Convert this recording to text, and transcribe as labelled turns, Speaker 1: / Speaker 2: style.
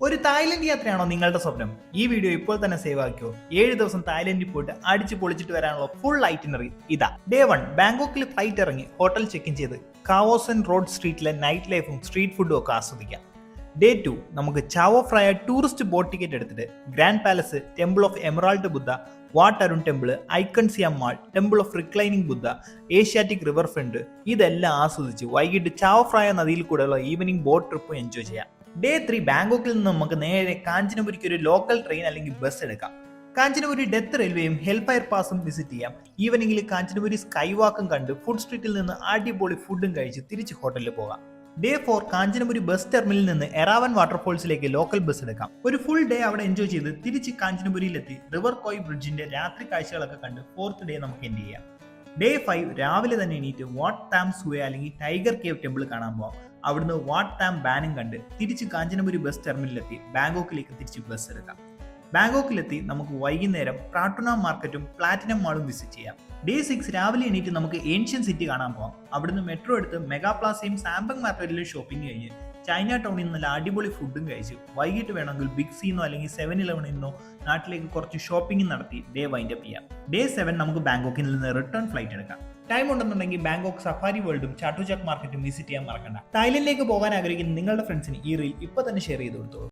Speaker 1: ഒരു തായ്ലൻഡ് യാത്രയാണോ നിങ്ങളുടെ സ്വപ്നം? ഈ വീഡിയോ ഇപ്പോൾ തന്നെ സേവ് ആക്കിയോ. 7 ദിവസം തായ്ലൻഡിൽ പോയിട്ട് അടിച്ച് പൊളിച്ചിട്ട് വരാനുള്ള ഫുൾ ഐറ്റിനറി ഇതാ. ഡേ 1 ബാങ്കോക്കിൽ ഫ്ലൈറ്റ് ഇറങ്ങി ഹോട്ടൽ ചെക്ക് ഇൻ ചെയ്ത് കാവോസൻ റോഡ് സ്ട്രീറ്റിലെ നൈറ്റ് ലൈഫും സ്ട്രീറ്റ് ഫുഡും ഒക്കെ ആസ്വദിക്കാം. ഡേ 2 നമുക്ക് Chao Phraya tourist boat ticket എടുത്തിട്ട് Grand Palace, Temple of Emerald Buddha, Wat Arun Temple, Icon Siam Mall, Temple of Reclining Buddha, Asiatic River Front ഇതെല്ലാം ആസ്വദിച്ച് വൈകിട്ട് ചാവോ ഫ്രൈ നദിയിൽ കൂടെയുള്ള ഈവനിങ് ബോട്ട് ട്രിപ്പും എൻജോയ് ചെയ്യാം. ഡേ 3 ബാങ്കോക്കിൽ നിന്ന് നമുക്ക് നേരെ കാഞ്ചനപുരിക്ക് ഒരു ലോക്കൽ ട്രെയിൻ അല്ലെങ്കിൽ ബസ് എടുക്കാം. കാഞ്ചനപുരി ഡെത്ത് റെയിൽവേയും ഹെൽഫയർ പാസും വിസിറ്റ് ചെയ്യാം. ഈവനിങ്ങിൽ കാഞ്ചനപുരി സ്കൈ വാക്കും കണ്ട് ഫുഡ് സ്ട്രീറ്റിൽ നിന്ന് അടിപൊളി ഫുഡും കഴിച്ച് തിരിച്ച് ഹോട്ടലിൽ പോകാം. ഡേ 4 കാഞ്ചനപുരി ബസ് ടെർമിനലിൽ നിന്ന് എറാവൻ വാട്ടർഫോൾസിലേക്ക് ലോക്കൽ ബസ് എടുക്കാം. ഒരു ഫുൾ ഡേ അവിടെ എൻജോയ് ചെയ്ത് തിരിച്ച് കാഞ്ചനപുരിയിലെത്തി റിവർ കോയ് ബ്രിഡ്ജിന്റെ രാത്രി കാഴ്ചകളൊക്കെ കണ്ട് 4th ഡേ നമുക്ക് എൻഡ് ചെയ്യാം. ഡേ 5 രാവിലെ തന്നെ എണീറ്റ് വാട്ട് താം സുവേ അല്ലെങ്കിൽ ടൈഗർ കേവ് ടെമ്പിൾ കാണാൻ പോവാം. അവിടുന്ന് വാട്ട് താം ബാനും കണ്ട് തിരിച്ച് കാഞ്ചനപുരി ബസ് ടെർമിനലിലെത്തി ബാങ്കോക്കിലേക്ക് തിരിച്ച് ബസ് എടുക്കാം. ബാങ്കോക്കിലെത്തി നമുക്ക് വൈകുന്നേരം പ്രാട്ടുന മാർക്കറ്റും പ്ലാറ്റിനം മാളും വിസിറ്റ് ചെയ്യാം. ഡേ 6 രാവിലെ എണീറ്റ് നമുക്ക് ഏൻഷ്യൻ സിറ്റി കാണാൻ പോകാം. അവിടുന്ന് മെട്രോ എടുത്ത് മെഗാ പ്ലാസയും സാംബങ് മാർക്കറ്റിലും ഷോപ്പിംഗ് കഴിഞ്ഞ് ചൈന ടൗണിൽ നിന്ന് നല്ല അടിപൊളി ഫുഡും കഴിച്ച് വൈകിട്ട് വേണമെങ്കിൽ ബിഗ് സിന്നോ അല്ലെങ്കിൽ 7-Eleven നിന്നോ നാട്ടിലേക്ക് കുറച്ച് ഷോപ്പിംഗ് നടത്തി ഡേ വൈൻഡപ്പ് ചെയ്യാം. ഡേ 7 നമുക്ക് ബാങ്കോക്കിൽ നിന്ന് റിട്ടേൺ ഫ്ലൈറ്റ് എടുക്കാം. ടൈം ഉണ്ടെന്നുണ്ടെങ്കിൽ ബാങ്കോക്ക് സഫാരി വേൾഡും ചാട്ടുചാക്ക് മാർക്കറ്റും വിസിറ്റ് ചെയ്യാൻ മറക്കണ്ട. തായ്ലൻഡിലേക്ക് പോകാൻ ആഗ്രഹിക്കുന്ന നിങ്ങളുടെ ഫ്രണ്ട്സിന് ഈ റീൽ ഇപ്പൊ തന്നെ ഷെയർ ചെയ്ത് കൊടുത്തോളൂ.